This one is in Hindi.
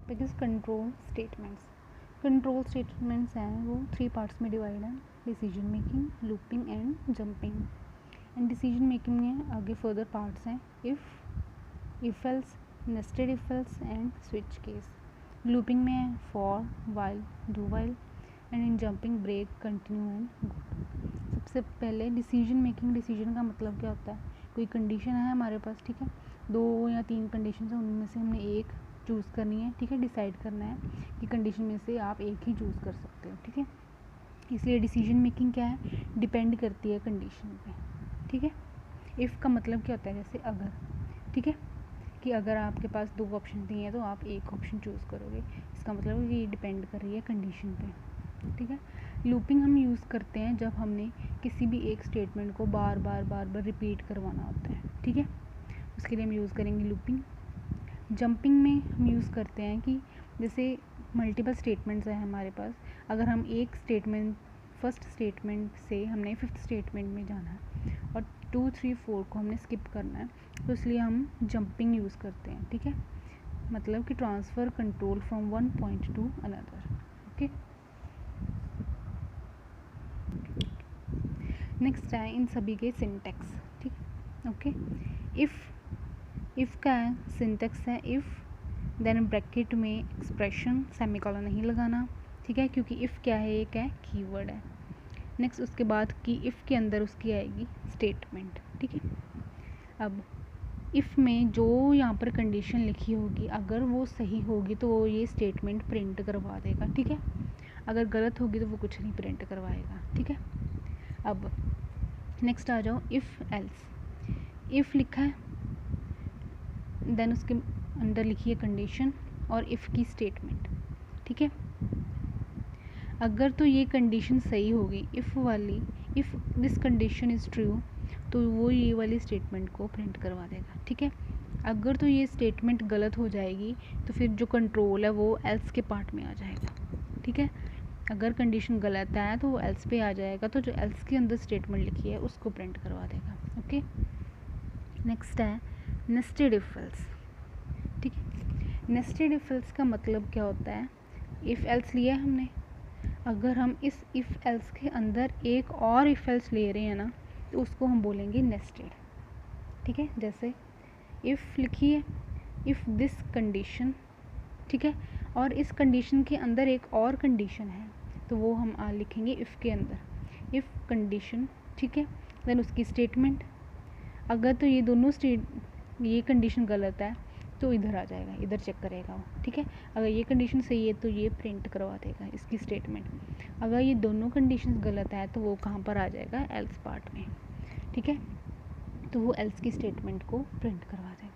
Topic is control statements. Control statements हैं वो 3 पार्ट्स में डिवाइड हैं, decision making, looping and jumping. And decision making में आगे फर्दर पार्ट्स हैं if else, nested if else and switch case. Looping में है for, while, do while and in jumping break, continue and go. सबसे पहले डिसीजन मेकिंग। डिसीजन का मतलब क्या होता है, कोई कंडीशन है हमारे पास, ठीक है, 2 या 3 कंडीशन है, उनमें से हमने एक चूज़ करनी है, ठीक है, डिसाइड करना है कि कंडीशन में से आप एक ही चूज़ कर सकते हो, ठीक है। इसलिए डिसीजन मेकिंग क्या है, डिपेंड करती है कंडीशन पे, ठीक है। इफ़ का मतलब क्या होता है, जैसे अगर, ठीक है, कि अगर आपके पास 2 ऑप्शन दिए हैं तो आप एक ऑप्शन चूज़ करोगे, इसका मतलब है कि ये डिपेंड कर रही है कंडीशन पे, ठीक है। लूपिंग हम यूज़ करते हैं जब हमने किसी भी एक स्टेटमेंट को बार बार रिपीट करवाना होता है, ठीक है, उसके लिए हम यूज़ करेंगे लूपिंग। जंपिंग में हम यूज़ करते हैं कि जैसे मल्टीपल स्टेटमेंट्स हैं हमारे पास, अगर हम एक स्टेटमेंट, फर्स्ट स्टेटमेंट से हमने 5th स्टेटमेंट में जाना है और 2, 3, 4 को हमने स्किप करना है, तो इसलिए हम जंपिंग यूज़ करते हैं, ठीक है, मतलब कि transfer control from one point two another, okay. Next है इन सभी के सिंटेक्स, ठीक, ओके। इफ़ का सिंटेक्स है इफ़ देन ब्रैकेट में एक्सप्रेशन, सेमीकोलन नहीं लगाना, ठीक है, क्योंकि इफ़ क्या है, एक है कीवर्ड है। नेक्स्ट उसके बाद कि इफ़ के अंदर उसकी आएगी स्टेटमेंट, ठीक है। अब इफ़ में जो यहाँ पर कंडीशन लिखी होगी, अगर वो सही होगी तो वो ये स्टेटमेंट प्रिंट करवा देगा, ठीक है, अगर गलत होगी तो वो कुछ नहीं प्रिंट करवाएगा, ठीक है। अब नेक्स्ट आ जाओ इफ़ एल्स। इफ़ लिखा है, देन उसके अंदर लिखी है कंडीशन और इफ़ की स्टेटमेंट, ठीक है। अगर तो ये कंडीशन सही होगी इफ़ वाली, if this condition is true, तो वो ये वाली स्टेटमेंट को प्रिंट करवा देगा, ठीक है। अगर तो ये स्टेटमेंट गलत हो जाएगी तो फिर जो कंट्रोल है वो एल्स के पार्ट में आ जाएगा, ठीक है। अगर कंडीशन गलत है तो वो एल्स पे आ जाएगा, तो जो एल्स के अंदर स्टेटमेंट लिखी है उसको प्रिंट करवा देगा, ओके। नेक्स्ट है नेस्टेड इफ एल्स, ठीक है। नेस्टेड इफ एल्स का मतलब क्या होता है, इफ़ एल्स लिया हमने, अगर हम इस इफ़ एल्स के अंदर एक और इफ़ एल्स ले रहे हैं ना, तो उसको हम बोलेंगे नेस्टेड, ठीक है। जैसे इफ़ लिखी है, इफ़ दिस कंडीशन, ठीक है, और इस कंडीशन के अंदर एक और कंडीशन है, तो वो हम लिखेंगे इफ़ के अंदर इफ़ कंडीशन, ठीक है, देन उसकी स्टेटमेंट। अगर तो ये दोनों ये कंडीशन गलत है तो इधर आ जाएगा, इधर चेक करेगा वो, ठीक है। अगर ये कंडीशन सही है तो ये प्रिंट करवा देगा इसकी स्टेटमेंट। अगर ये दोनों कंडीशंस गलत है तो वो कहाँ पर आ जाएगा, एल्स पार्ट में, ठीक है, तो वो एल्स की स्टेटमेंट को प्रिंट करवा देगा।